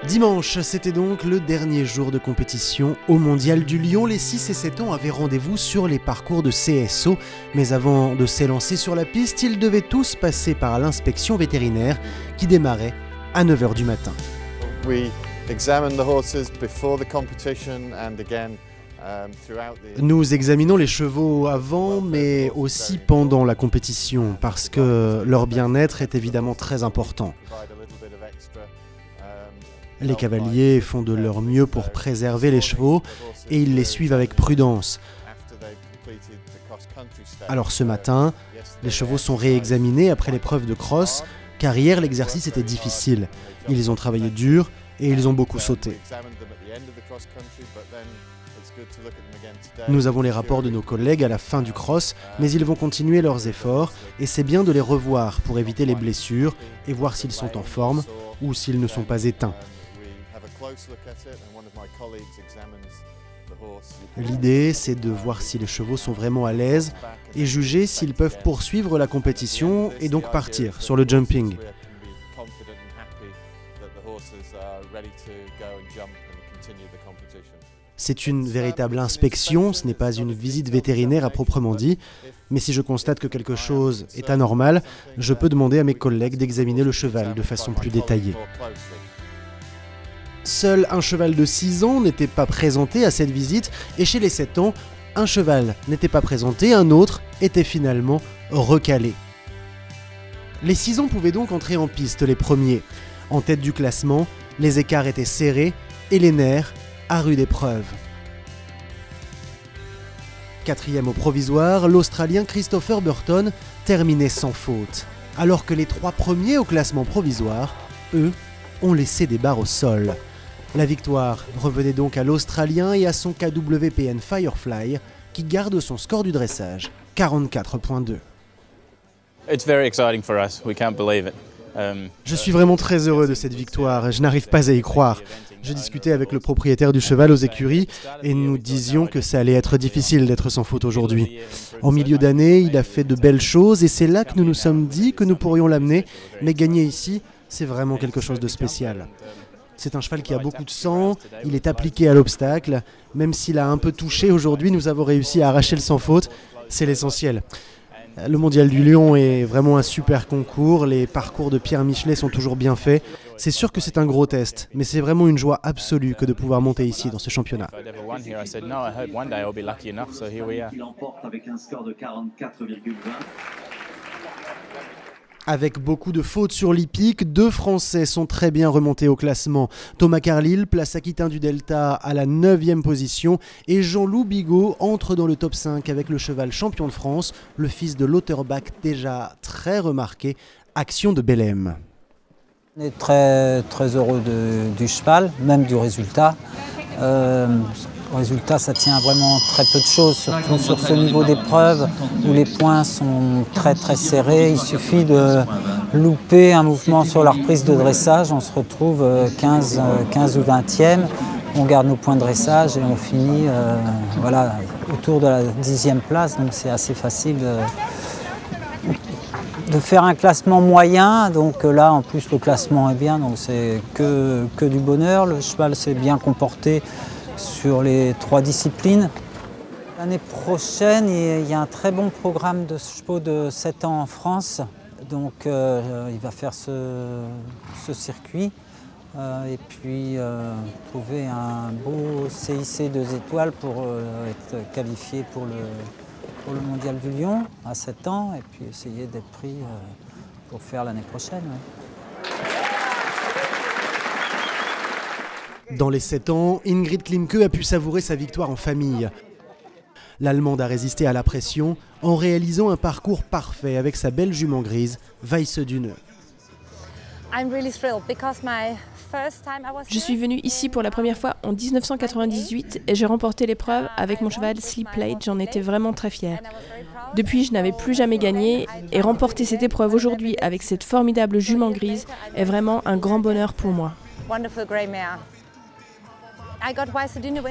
Dimanche, c'était donc le dernier jour de compétition au Mondial du Lion. Les 6 et 7 ans avaient rendez-vous sur les parcours de CSO, mais avant de s'élancer sur la piste, ils devaient tous passer par l'inspection vétérinaire qui démarrait à 9h du matin. Nous examinons les chevaux avant, mais aussi pendant la compétition, parce que leur bien-être est évidemment très important. Les cavaliers font de leur mieux pour préserver les chevaux et ils les suivent avec prudence. Alors ce matin, les chevaux sont réexaminés après l'épreuve de cross, car hier l'exercice était difficile. Ils ont travaillé dur et ils ont beaucoup sauté. Nous avons les rapports de nos collègues à la fin du cross, mais ils vont continuer leurs efforts et c'est bien de les revoir pour éviter les blessures et voir s'ils sont en forme ou s'ils ne sont pas éteints. L'idée, c'est de voir si les chevaux sont vraiment à l'aise et juger s'ils peuvent poursuivre la compétition et donc partir sur le jumping. C'est une véritable inspection, ce n'est pas une visite vétérinaire à proprement dit, mais si je constate que quelque chose est anormal, je peux demander à mes collègues d'examiner le cheval de façon plus détaillée. Seul un cheval de 6 ans n'était pas présenté à cette visite et chez les 7 ans, un cheval n'était pas présenté, un autre était finalement recalé. Les 6 ans pouvaient donc entrer en piste les premiers. En tête du classement, les écarts étaient serrés et les nerfs à rude épreuve. 4e au provisoire, l'Australien Christopher Burton terminait sans faute, alors que les 3 premiers au classement provisoire, eux, ont laissé des barres au sol. La victoire revenait donc à l'Australien et à son KWPN Firefly, qui garde son score du dressage, 44.2. Je suis vraiment très heureux de cette victoire, je n'arrive pas à y croire. Je discutais avec le propriétaire du cheval aux écuries et nous disions que ça allait être difficile d'être sans faute aujourd'hui. En milieu d'année, il a fait de belles choses et c'est là que nous nous sommes dit que nous pourrions l'amener, mais gagner ici, c'est vraiment quelque chose de spécial. C'est un cheval qui a beaucoup de sang, il est appliqué à l'obstacle. Même s'il a un peu touché aujourd'hui, nous avons réussi à arracher le sans faute. C'est l'essentiel. Le Mondial du Lion est vraiment un super concours. Les parcours de Pierre Michelet sont toujours bien faits. C'est sûr que c'est un gros test, mais c'est vraiment une joie absolue que de pouvoir monter ici dans ce championnat. Il emporte avec un score de 44,20. Avec beaucoup de fautes sur l'hippique, 2 Français sont très bien remontés au classement. Thomas Carlyle place Aquitain du Delta à la 9e position et Jean-Loup Bigot entre dans le top 5 avec le cheval champion de France, le fils de Lauterbach déjà très remarqué, Action de Bellem. On est très heureux du cheval, même du résultat. Le résultat, ça tient vraiment très peu de choses, surtout sur ce niveau d'épreuve où les points sont très serrés. Il suffit de louper un mouvement sur la reprise de dressage, on se retrouve 15 ou 20e. On garde nos points de dressage et on finit autour de la 10e place, donc c'est assez facile de faire un classement moyen. Donc là, en plus, le classement est bien, donc c'est que du bonheur. Le cheval s'est bien comporté sur les 3 disciplines. L'année prochaine, il y a un très bon programme de chevaux de 7 ans en France. Donc il va faire ce circuit et puis trouver un beau CIC 2 étoiles pour être qualifié pour le Mondial du Lion à 7 ans et puis essayer d'être pris pour faire l'année prochaine. Ouais. Dans les 7 ans, Ingrid Klimke a pu savourer sa victoire en famille. L'Allemande a résisté à la pression en réalisant un parcours parfait avec sa belle jument grise, Weiße Dune. Je suis venue ici pour la première fois en 1998 et j'ai remporté l'épreuve avec mon cheval Sleep Plate. J'en étais vraiment très fière. Depuis, je n'avais plus jamais gagné et remporter cette épreuve aujourd'hui avec cette formidable jument grise est vraiment un grand bonheur pour moi.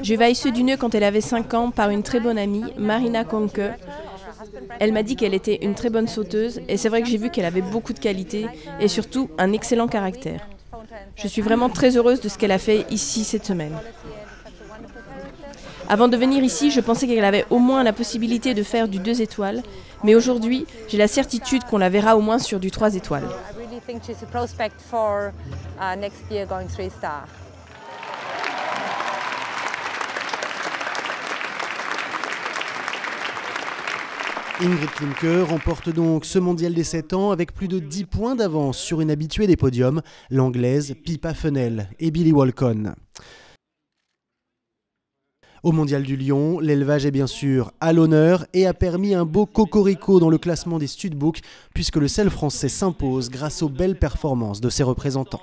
J'ai eu Weiße Dune quand elle avait 5 ans par une très bonne amie, Marina Konke. Elle m'a dit qu'elle était une très bonne sauteuse et c'est vrai que j'ai vu qu'elle avait beaucoup de qualités et surtout un excellent caractère. Je suis vraiment très heureuse de ce qu'elle a fait ici cette semaine. Avant de venir ici, je pensais qu'elle avait au moins la possibilité de faire du 2 étoiles, mais aujourd'hui, j'ai la certitude qu'on la verra au moins sur du 3 étoiles. Ingrid Klimke remporte donc ce mondial des 7 ans avec plus de 10 points d'avance sur une habituée des podiums, l'anglaise Pippa Fennell et Billie Walcon. Au mondial du Lion, l'élevage est bien sûr à l'honneur et a permis un beau cocorico dans le classement des studbooks puisque le sel français s'impose grâce aux belles performances de ses représentants.